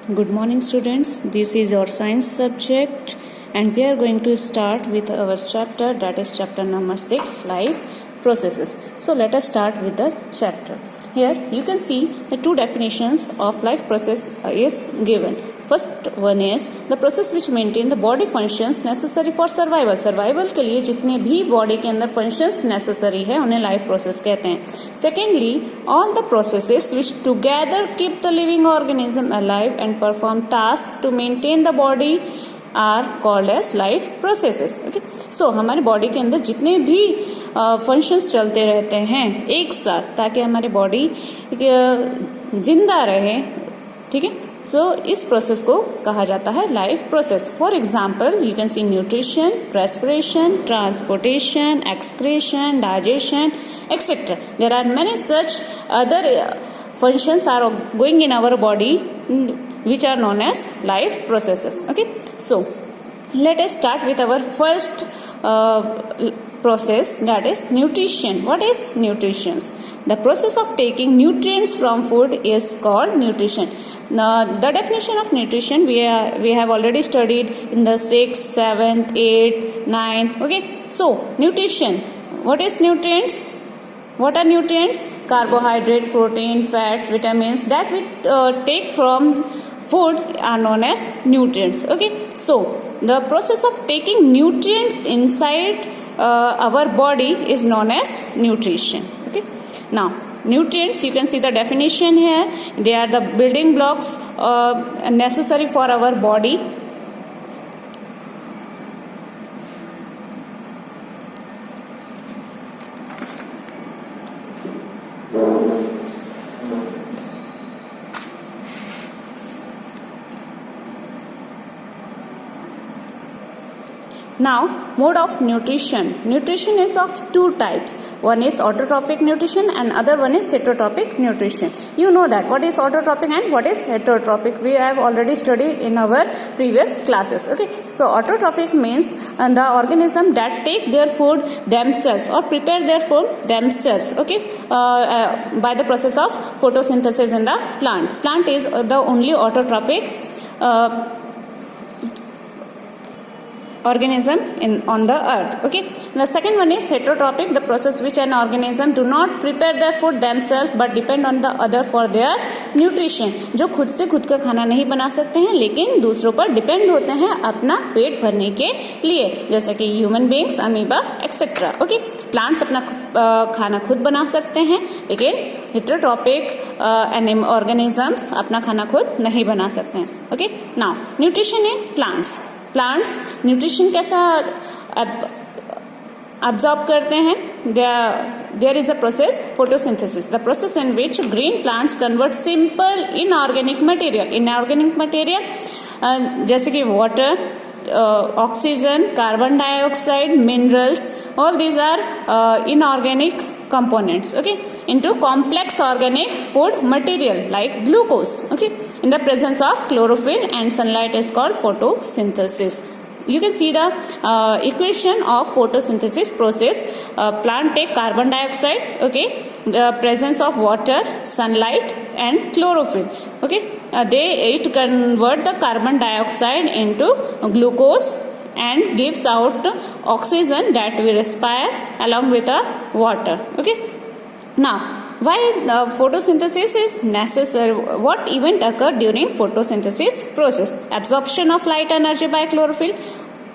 Good morning, students. This is your science subject, and we are going to start with our chapter, that is chapter number 6, life processes. So let us start with the chapter. Here you can see the two definitions of life process is given. First one is the process which maintain the body functions necessary for survival. Survival के लिए जितने भी body के अंदर functions necessary है उन्हें life process कहते हैं. Secondly, all the processes which together keep the living organism alive and perform task to maintain the body are called as life processes. Okay, so हमारे बॉडी के अंदर जितने भी फंक्शंस चलते रहते हैं एक साथ ताकि हमारी बॉडी जिंदा रहे, ठीक है, तो इस प्रोसेस को कहा जाता है life process. For example you can see nutrition, respiration, transportation, excretion, digestion, etcetera. There are many such other functions are going in our body which are known as life processes. Okay, so let us start with our first process, that is nutrition. What is nutrition? The process of taking nutrients from food is called nutrition. Now the definition of nutrition we have already studied in the 6th, 7th, 8th, 9th. Okay, so nutrition, what is nutrients? What are nutrients? Carbohydrate, protein, fats, vitamins that we take from food are known as nutrients. Okay, so the process of taking nutrients inside our body is known as nutrition. Okay, now nutrients, you can see the definition here. They are the building blocks necessary for our body. Now, mode of nutrition. Nutrition is of two types. One is autotrophic nutrition and other one is heterotrophic nutrition. You know that. What is autotrophic and what is heterotrophic? We have already studied in our previous classes. Okay. So, autotrophic means the organism that take their food themselves or prepare their food themselves. Okay. By the process of photosynthesis in the plant. Plant is the only autotrophic organism on the earth. Okay, the second one is heterotrophic, the process which an organism do not prepare their food themselves but depend on the other for their nutrition. जो खुद से खुद का खाना नहीं बना सकते हैं लेकिन दूसरों पर डिपेंड होते हैं अपना पेट भरने के लिए, जैसे कि human beings, amoeba, etcetera. Okay, plants अपना खाना खुद बना सकते हैं लेकिन हेटरोट्रॉपिक ऑर्गेनिजम्स अपना खाना खुद नहीं बना सकते हैं. Okay, now nutrition in plants nutrition कैसा absorb करते हैं? There is a process, photosynthesis, the process in which green plants convert simple inorganic material जैसे कि water, oxygen, carbon dioxide, minerals, all these are inorganic components, okay, into complex organic food material like glucose. Okay, in the presence of chlorophyll and sunlight is called photosynthesis. You can see the equation of photosynthesis process. Plant take carbon dioxide, okay, the presence of water, sunlight and chlorophyll. Okay, it convert the carbon dioxide into glucose and gives out oxygen that we respire along with the water. Okay, now why photosynthesis is necessary? What event occur during photosynthesis process? Absorption of light energy by chlorophyll.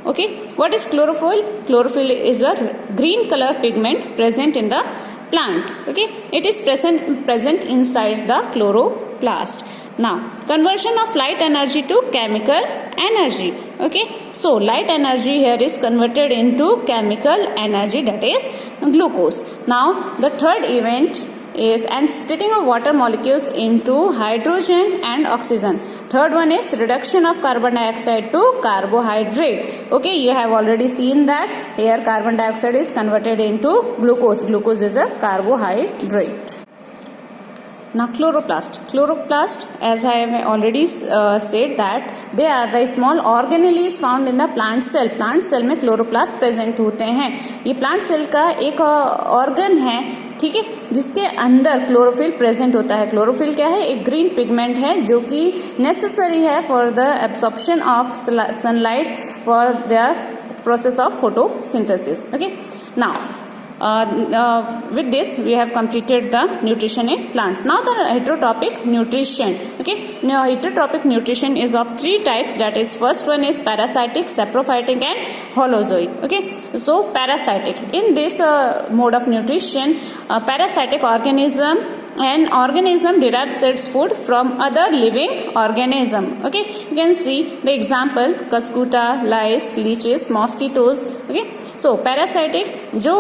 Okay, what is chlorophyll? Chlorophyll is a green color pigment present in the plant. Okay, it is present inside the chloroplast. Now, conversion of light energy to chemical energy. Okay, so light energy here is converted into chemical energy, that is glucose. Now, the third event is and splitting of water molecules into hydrogen and oxygen. Third one is reduction of carbon dioxide to carbohydrate. Okay, you have already seen that here carbon dioxide is converted into glucose. Glucose is a carbohydrate. Now chloroplast, as I have already said that they are the small organelles found in the plant cell. Plant cell में chloroplast present होते हैं. ये plant cell का एक organ है ठीक है, जिसके अंदर क्लोरोफिल प्रेजेंट होता है। क्लोरोफिल क्या है? एक ग्रीन पिगमेंट है जो कि नेसेसरी है for the absorption of sunlight for the process of photosynthesis. Okay, now with this we have completed the nutrition in plant. Now the heterotrophic nutrition. Okay, now heterotrophic nutrition is of three types, that is first one is parasitic, saprophytic and holozoic. Okay, so parasitic, in this mode of nutrition, parasitic organism, an organism derives its food from other living organism. Okay, you can see the example: cuscuta, lice, leeches, mosquitoes. Okay, so parasitic जो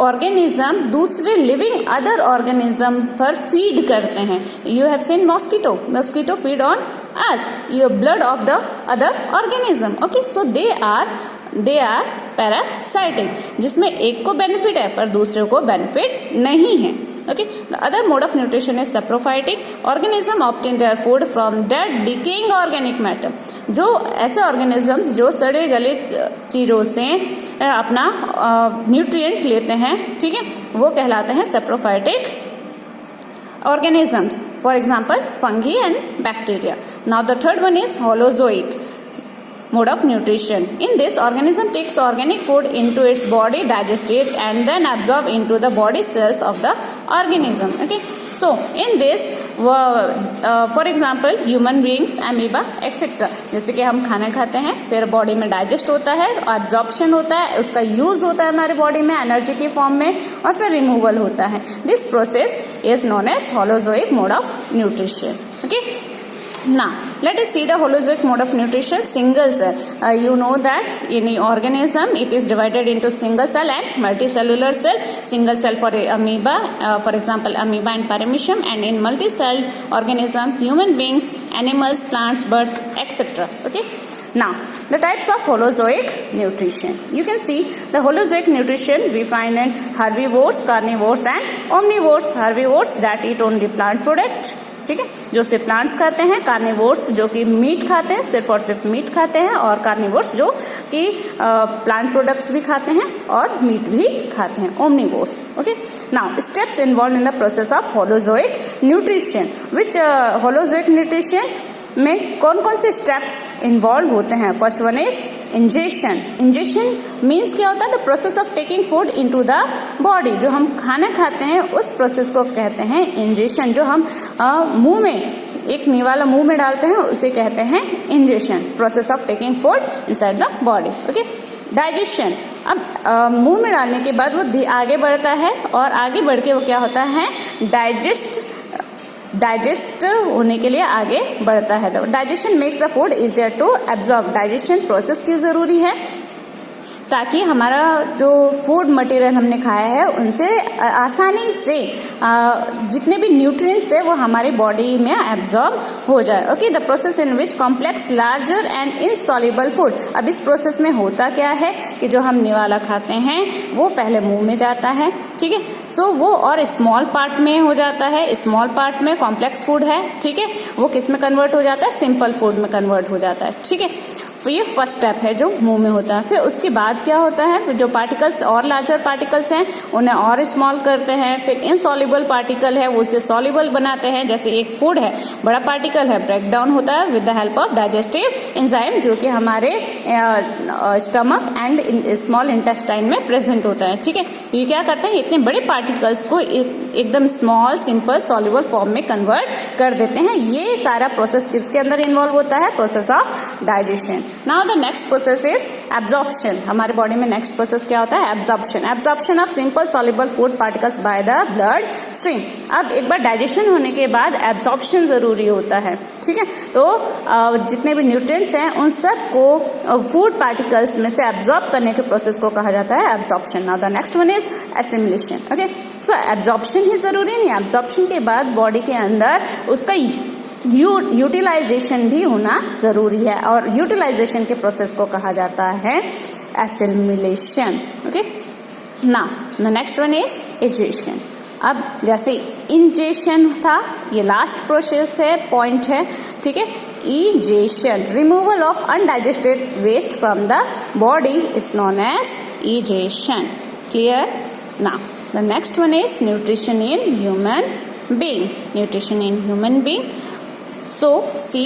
organism दूसरे living other organism पर feed करते हैं. You have seen mosquito feed on us, your blood of the other organism. Okay, so they are parasitic, जिसमें एक को benefit है पर दूसरे को बेनिफिट नहीं है. Okay, the other mode of nutrition is saprophytic. Organism obtain their food from dead decaying organic matter. जो ऐसे organisms जो सड़े गले चीजों से अपना न्यूट्रिएंट लेते हैं, ठीक है, वो कहलाते हैं saprophytic organisms. For example, fungi and bacteria. Now the third one is holozoic mode of nutrition. In this, organism takes organic food into its body, digest it and then absorb into the body cells of the organism. Okay, so in this for example human beings, amoeba etc. जैसे कि हम खाना खाते हैं, फिर body में digest होता है, एब्जॉर्प्शन होता है, उसका यूज होता है हमारे बॉडी में एनर्जी की फॉर्म में, और फिर रिमूवल होता है. This process is known as holozoic mode of nutrition. Okay, now let us see the holozoic mode of nutrition. Single cell, you know that in an organism it is divided into single cell and multicellular cell. Single cell for amoeba, for example amoeba and paramecium, and in multicelled organism human beings, animals, plants, birds etc. Okay, now the types of holozoic nutrition. You can see the holozoic nutrition we find in herbivores, carnivores and omnivores. Herbivores that eat only plant product, ठीक है, जो सिर्फ plants खाते हैं. Carnivores जो कि meet खाते हैं, सिर्फ और सिर्फ मीट खाते हैं. और कार्निवोर्स जो कि प्लांट प्रोडक्ट्स भी खाते हैं और मीट भी खाते हैं, omnivores. Okay, now steps involve in the process of holozoic nutrition. Which holozoic nutrition में कौन कौन से स्टेप्स इन्वॉल्व होते हैं? First one is ingestion. Ingestion means क्या होता है? The process of taking food into the body. जो हम खाना खाते हैं उस प्रोसेस को कहते हैं इंजेशन. जो हम मुंह में एक निवाला मुंह में डालते हैं उसे कहते हैं ingestion. Process of taking food inside the body. Okay, digestion. अब मुंह में डालने के बाद वो आगे बढ़ता है और आगे बढ़ के वो क्या होता है? डाइजेस्ट होने के लिए आगे बढ़ता है. Digestion makes the food easier to absorb. Digestion process क्यों जरूरी है? ताकि हमारा जो फूड मटेरियल हमने खाया है उनसे आसानी से जितने भी न्यूट्रिएंट्स है वो हमारी बॉडी में एब्जॉर्ब हो जाए. Okay, the process in which complex, larger and insoluble food. अब इस प्रोसेस में होता क्या है कि जो हम निवाला खाते हैं वो पहले मुंह में जाता है, ठीक है, सो वो और स्मॉल पार्ट में हो जाता है. स्मॉल पार्ट में कॉम्प्लेक्स फूड है, ठीक है, वो किस में कन्वर्ट हो जाता है? सिंपल फूड में कन्वर्ट हो जाता है. ठीक है, तो ये फर्स्ट स्टेप है जो मुंह में होता है. फिर उसके बाद क्या होता है? जो पार्टिकल्स और लार्जर पार्टिकल्स हैं उन्हें और स्मॉल करते हैं. फिर इनसॉल्युबल पार्टिकल है वो उसे सॉल्युबल बनाते हैं. जैसे एक फूड है, बड़ा पार्टिकल है, ब्रेक डाउन होता है with the help of digestive enzyme जो कि हमारे स्टमक एंड स्मॉल इंटेस्टाइन में प्रेजेंट होता है. ठीक है, तो ये क्या करते हैं? इतने बड़े पार्टिकल्स को एकदम स्मॉल सिंपल सॉल्युबल फॉर्म में कन्वर्ट कर देते हैं. ये सारा प्रोसेस किसके अंदर इन्वॉल्व होता है? Process of digestion. Now the next process is absorption. हमारे बॉडी में नेक्स्ट प्रोसेस क्या होता है? Absorption. Absorption of simple soluble food particles by the blood stream. अब एक बार डाइजेशन होने के बाद एब्जॉर्प्शन जरूरी होता है. ठीक है, तो जितने भी न्यूट्रिएंट्स हैं उन सब को फूड पार्टिकल्स में से एब्जॉर्ब करने के प्रोसेस को कहा जाता है absorption. Now the next one is assimilation. Okay, so absorption ही जरूरी नहीं. एब्जॉर्प्शन के बाद बॉडी के अंदर उसका यूटिलाइजेशन भी होना जरूरी है और यूटिलाइजेशन के प्रोसेस को कहा जाता है assimilation. Okay, now the next one is egestion. अब जैसे इंजेशन था, ये लास्ट प्रोसेस है, पॉइंट है. ठीक है, egestion, removal of undigested waste from the body is known as egestion. Clear? Now the next one is nutrition in human being. Nutrition in human being. So see,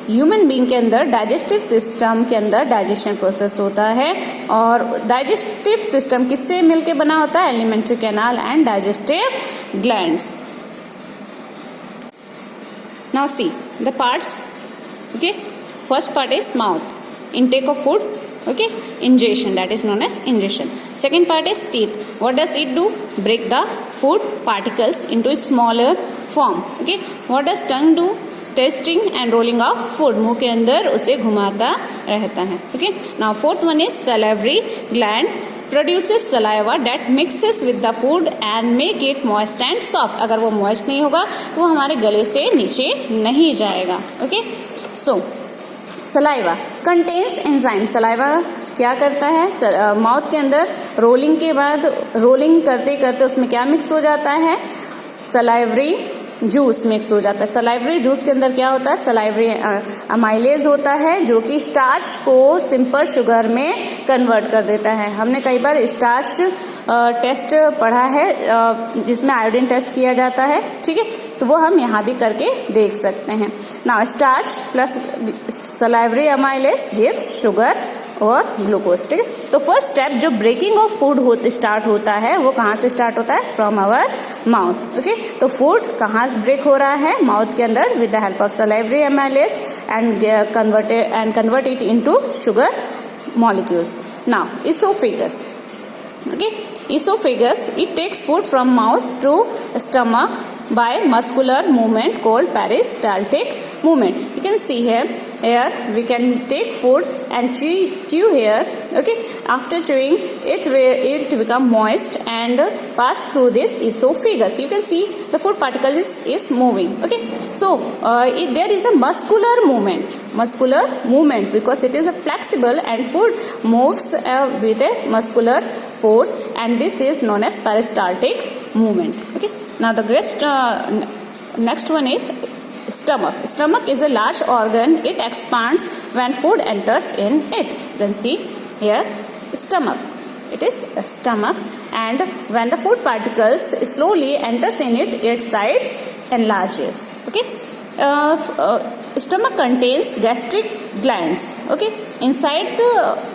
human being के अंदर digestive system के अंदर digestion process होता है, और digestive system किससे मिलके बना होता है? Alimentary canal and digestive glands. Now see the parts. Okay, first part is mouth, intake of food. Okay, ingestion, that is known as ingestion. Second part is teeth. What does it do? Break the food particles into smaller form. Okay, what does tongue do? Tasting and rolling of food. मुंह के अंदर उसे घुमाता रहता है. Okay, now fourth one is salivary gland. Produces saliva that mixes with the food and make it moist and soft. अगर वो moist नहीं होगा तो वो हमारे गले से नीचे नहीं जाएगा. Okay, so saliva contains enzyme. Saliva क्या करता है? माउथ के अंदर रोलिंग के बाद, रोलिंग करते करते उसमें क्या मिक्स हो जाता है? सलाइवरी जूस मिक्स हो जाता है. सलाइवरी जूस के अंदर क्या होता है? सलाइवरी अमाइलेज होता है, जो कि स्टार्च को सिंपल शुगर में कन्वर्ट कर देता है. हमने कई बार स्टार्च टेस्ट पढ़ा है, जिसमें आयोडीन टेस्ट किया जाता है. ठीक है, तो वो हम यहाँ भी करके देख सकते हैं. Now starch plus salivary amylase give sugar और ग्लूकोज. ठीक है, तो फर्स्ट स्टेप जो ब्रेकिंग ऑफ फूड स्टार्ट होता है वो कहाँ से स्टार्ट होता है? From our mouth. ओके, तो फूड कहाँ से ब्रेक हो रहा है? माउथ के अंदर with the help of salivary amylase and convert it into sugar molecules. Now oesophagus. Okay, esophagus, it takes food from mouth to stomach by muscular movement called peristaltic movement. You can see here we can take food and chew here. Okay, after chewing it become moist and pass through this esophagus. You can see the food particle is moving. Okay, so there is a muscular movement because it is a flexible and food moves with a muscular force, and this is known as peristaltic movement. Okay, now the next one is stomach. Stomach is a large organ. It expands when food enters in it. You can see here stomach. It is a stomach, and when the food particles slowly enters in it, its size enlarges. Okay, stomach contains gastric glands. Okay, inside the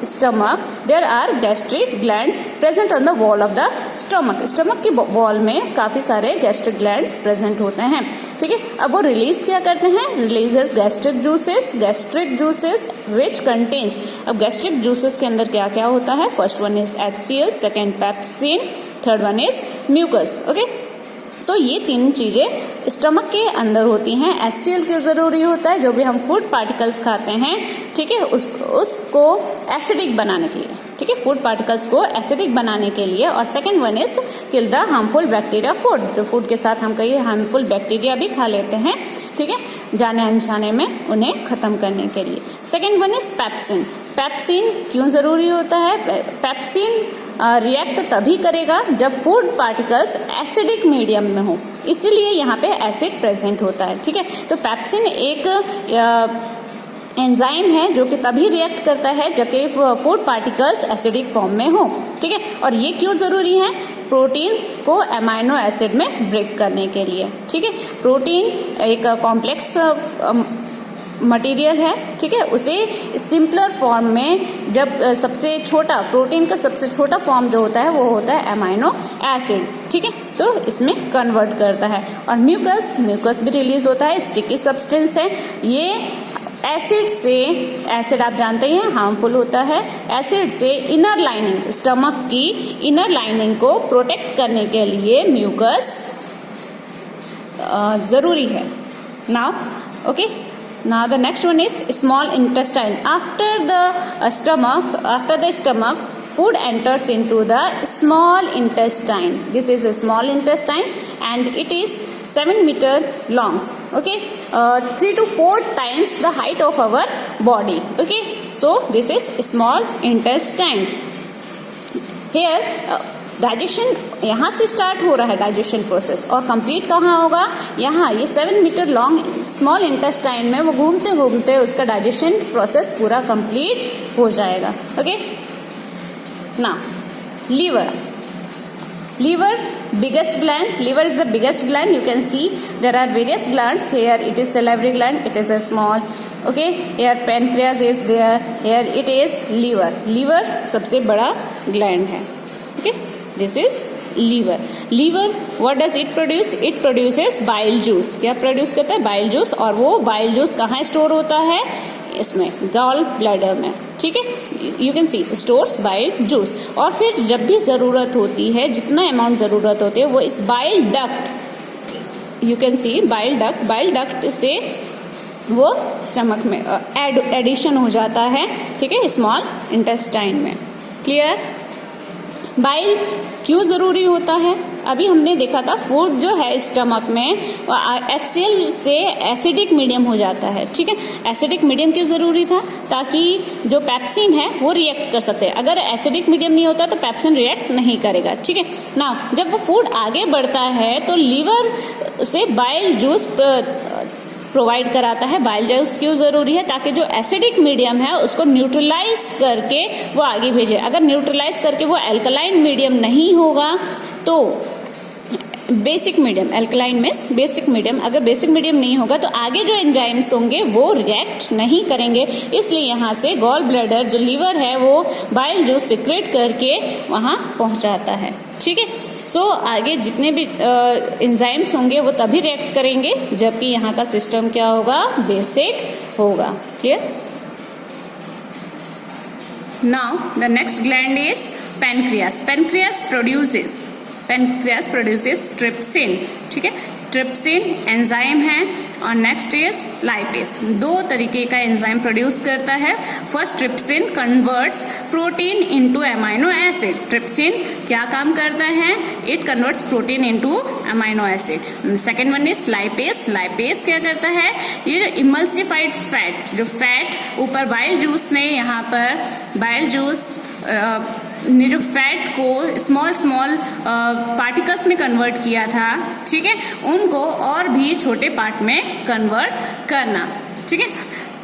stomach there are gastric glands present on the wall of the stomach. stomach की wall में काफी सारे gastric glands present होते हैं. ठीक है, अब वो रिलीज क्या करते हैं? Releases gastric juices which contains. अब gastric juices के अंदर क्या क्या होता है? First one is HCl, second pepsin, third one is mucus. Okay, so ये तीन चीजें स्टमक के अंदर होती हैं. HCl क्यों जरूरी होता है? जो भी हम फूड पार्टिकल्स खाते हैं, ठीक है, उसको एसिडिक बनाने के लिए. ठीक है, फूड पार्टिकल्स को एसिडिक बनाने के लिए. और second one is kill the harmful bacteria food. जो फूड के साथ हम कई हार्मफुल बैक्टीरिया भी खा लेते हैं, ठीक है, जाने अनजाने में उन्हें खत्म करने के लिए. Second one is pepsin. Pepsin क्यों जरूरी होता है? पेप्सिन रिएक्ट तभी करेगा जब फूड पार्टिकल्स एसिडिक मीडियम में हो, इसीलिए यहाँ पे एसिड प्रेजेंट होता है. ठीक है, तो पेप्सिन एक एंजाइम है जो कि तभी रिएक्ट करता है जबकि फूड पार्टिकल्स एसिडिक फॉर्म में हो. ठीक है, और ये क्यों जरूरी है? प्रोटीन को अमाइनो एसिड में ब्रेक करने के लिए. ठीक है, प्रोटीन एक कॉम्प्लेक्स मटेरियल है. ठीक है, उसे सिंपलर फॉर्म में जब सबसे छोटा प्रोटीन का सबसे छोटा फॉर्म जो होता है वो होता है अमाइनो एसिड. ठीक है, तो इसमें कन्वर्ट करता है. और म्यूकस भी रिलीज होता है, स्टिकी सब्सटेंस है. ये एसिड आप जानते हैं हार्मफुल होता है. एसिड से इनर लाइनिंग, स्टमक की इनर लाइनिंग को प्रोटेक्ट करने के लिए म्यूकस जरूरी है. Now okay, now the next one is small intestine. After the stomach food enters into the small intestine. This is a small intestine and it is 7 meter long. Okay, 3 to 4 times the height of our body. Okay, so this is small intestine. Here digestion यहाँ से start हो रहा है, digestion process, और complete कहाँ होगा? यहाँ ये 7 मीटर लॉन्ग स्मॉल इंटेस्टाइन में वो घूमते घूमते उसका डाइजेशन प्रोसेस पूरा कंप्लीट हो जाएगा. ओके, ना liver. Liver, biggest gland. Liver is the biggest gland. You can see there are various glands. Here it is salivary gland. It is a small. Okay. Here pancreas is there. Here it is liver. Liver सबसे बड़ा gland है. Okay. This is liver. Liver, what does it produce? It produces bile juice. क्या produce करता है? Bile juice. और वो bile juice कहाँ store होता है? इसमें गॉल ब्लैडर में. ठीक है. You can C stores bile juice. और फिर जब भी ज़रूरत होती है, जितना अमाउंट ज़रूरत होती है, वो इस bile duct, you can C bile duct से वो स्टमक में एडिशन हो जाता है. ठीक है, स्मॉल इंटेस्टाइन में. क्लियर. बाइल क्यों ज़रूरी होता है? अभी हमने देखा था फूड जो है स्टमक में HCl से एसिडिक मीडियम हो जाता है. ठीक है. एसिडिक मीडियम क्यों ज़रूरी था? ताकि जो पेप्सिन है वो रिएक्ट कर सकते हैं. अगर एसिडिक मीडियम नहीं होता तो पेप्सिन रिएक्ट नहीं करेगा. ठीक है ना. जब वो फूड आगे बढ़ता है तो लीवर से बाइल जूस प्रोवाइड कराता है. बाइल जूस क्यों ज़रूरी है? ताकि जो एसिडिक मीडियम है उसको न्यूट्रलाइज करके वो आगे भेजे. अगर न्यूट्रलाइज करके वो एल्कलाइन मीडियम नहीं होगा तो basic medium, alkaline means basic medium, अगर बेसिक मीडियम नहीं होगा तो आगे जो एंजाइम्स होंगे वो रिएक्ट नहीं करेंगे. इसलिए यहाँ से गॉल ब्लैडर जो लीवर है वो बाइल जूस सिक्रेट करके वहाँ पहुँचाता है. ठीक है. सो आगे जितने भी एंजाइम्स होंगे वो तभी रिएक्ट करेंगे जबकि यहाँ का सिस्टम क्या होगा? बेसिक होगा. Clear. Now the next gland is pancreas. Pancreas produces trypsin. ठीक है. ट्रिप्सिन एंजाइम है. और नेक्स्ट इज लाइपेज. दो तरीके का एंजाइम प्रोड्यूस करता है. First, trypsin converts protein into amino acid. Trypsin क्या काम करता है? It converts protein into amino acid. Second one is lipase. Lipase क्या करता है? ये इमल्सिफाइड फैट, जो फैट ऊपर बाइल जूस ने यहाँ पर बाइल जूस ने जो फैट को स्मॉल पार्टिकल्स में कन्वर्ट किया था. ठीक है. उनको और भी छोटे पार्ट में कन्वर्ट करना. ठीक है.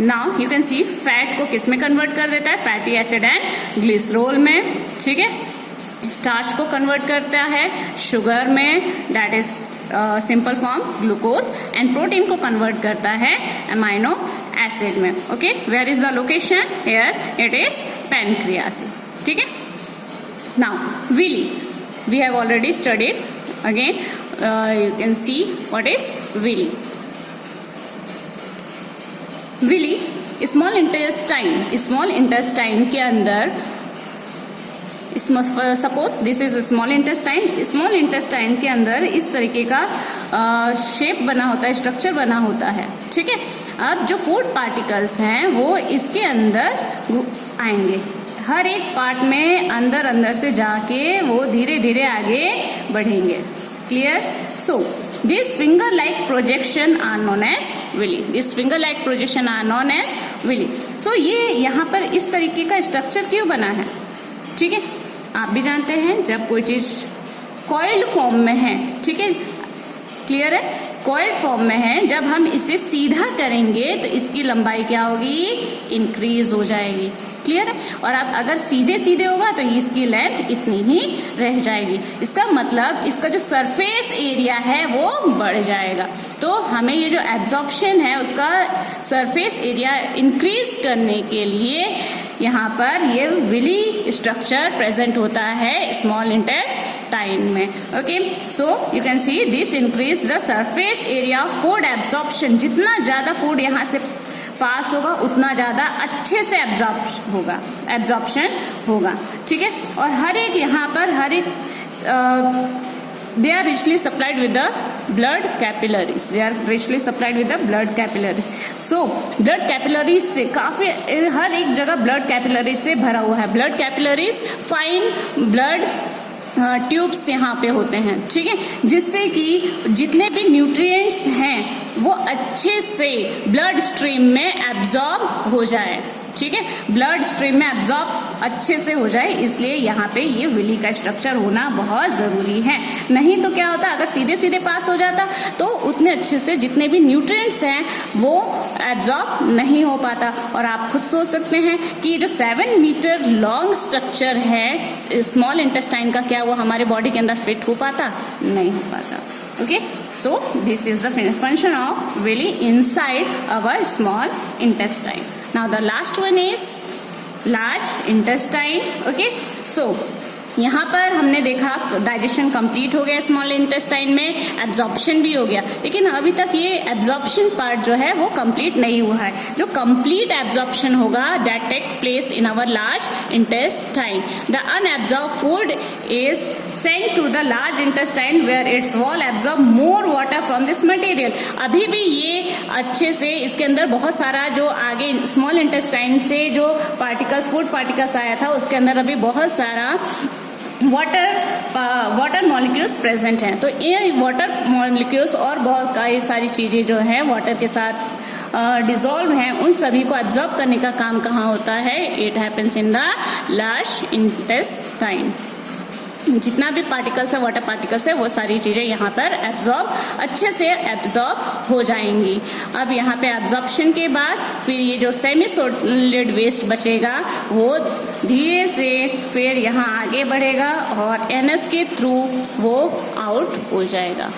Now you can C fat को किस में कन्वर्ट कर देता है? फैटी एसिड एंड ग्लिसरॉल में. ठीक है. स्टार्च को कन्वर्ट करता है शुगर में, that is simple form glucose. And protein को कन्वर्ट करता है अमाइनो एसिड में. Okay. Where is the location? Here it is pancreas. ठीक है. Now, villi. We have already studied. Again, you can see what is villi. Villi, small intestine. Small intestine के अंदर, suppose this is small intestine. Small intestine के अंदर इस तरीके का shape बना होता है, स्ट्रक्चर बना होता है. ठीक है. अब जो फूड पार्टिकल्स हैं वो इसके अंदर आएंगे. हर एक पार्ट में अंदर से जाके वो धीरे धीरे आगे बढ़ेंगे. Clear. So this finger like projection are known as villi. This finger like projection are known as villi. So ये यहाँ पर इस तरीके का स्ट्रक्चर क्यों बना है? ठीक है. आप भी जानते हैं जब कोई चीज कॉइल्ड फॉर्म में है. ठीक है. क्लियर है. कॉइल्ड फॉर्म में है. जब हम इसे सीधा करेंगे तो इसकी लंबाई क्या होगी? इंक्रीज हो जाएगी. क्लियर है. और अब अगर सीधे सीधे होगा तो इसकी लेंथ इतनी ही रह जाएगी. इसका मतलब इसका जो सरफेस एरिया है वो बढ़ जाएगा. तो हमें ये जो एब्जॉर्प्शन है उसका सरफेस एरिया इंक्रीज करने के लिए यहाँ पर ये विली स्ट्रक्चर प्रेजेंट होता है स्मॉल इंटेस्टाइन में. Okay. So you can see this increase the surface area of food absorption. जितना ज्यादा फूड यहाँ से पास होगा उतना ज़्यादा अच्छे से एब्जॉर्प्शन होगा. ठीक है. और हर एक यहाँ पर they are richly supplied with the blood capillaries. They are richly supplied with the blood capillaries. So blood capillaries से काफी हर एक जगह blood capillaries से भरा हुआ है. blood capillaries fine blood tubes यहाँ पे होते हैं. ठीक है. जिससे कि जितने भी न्यूट्रिएंट्स हैं वो अच्छे से ब्लड स्ट्रीम में एब्जॉर्ब हो जाए. ठीक है, ब्लड स्ट्रीम में एब्जॉर्ब अच्छे से हो जाए, इसलिए यहाँ पे ये विली का स्ट्रक्चर होना बहुत ज़रूरी है। नहीं तो क्या होता, अगर सीधे सीधे पास हो जाता तो उतने अच्छे से जितने भी न्यूट्रिएंट्स हैं वो एब्जॉर्ब नहीं हो पाता। और आप खुद सोच सकते हैं कि ये जो 7 मीटर लॉन्ग स्ट्रक्चर है स्मॉल इंटेस्टाइन का, क्या वो हमारे बॉडी के अंदर फिट हो पाता? नहीं हो पाता। Okay, so this is the function of villi inside our small intestine. Now the last one is large intestine. Okay, so यहाँ पर हमने देखा डाइजेशन कंप्लीट हो गया स्मॉल इंटेस्टाइन में, एब्जॉर्प्शन भी हो गया, लेकिन अभी तक ये एब्जॉर्प्शन पार्ट जो है वो कंप्लीट नहीं हुआ है। जो कंप्लीट एब्जॉर्प्शन होगा that take place in our large intestine. The unabsorbed food is sent to the large intestine where its wall absorb more water from this material. अभी भी ये अच्छे से इसके अंदर बहुत सारा जो आगे स्मॉल इंटेस्टाइन से जो पार्टिकल्स, फूड पार्टिकल्स आया था, उसके अंदर अभी बहुत सारा वाटर मॉलिक्यूल्स प्रेजेंट हैं। तो ये वाटर मॉलिक्यूल्स और बहुत कई सारी चीज़ें जो हैं वाटर के साथ डिजोल्व हैं, उन सभी को एब्जॉर्ब करने का काम कहाँ होता है? It happens in the large intestine. जितना भी पार्टिकल्स है, वाटर पार्टिकल्स है, वो सारी चीज़ें यहाँ पर अच्छे से एब्जॉर्ब हो जाएंगी। अब यहाँ पे एब्जॉर्प्शन के बाद फिर ये जो सेमी सॉलिड वेस्ट बचेगा वो धीरे से फिर यहाँ आगे बढ़ेगा और एनएस के थ्रू वो आउट हो जाएगा।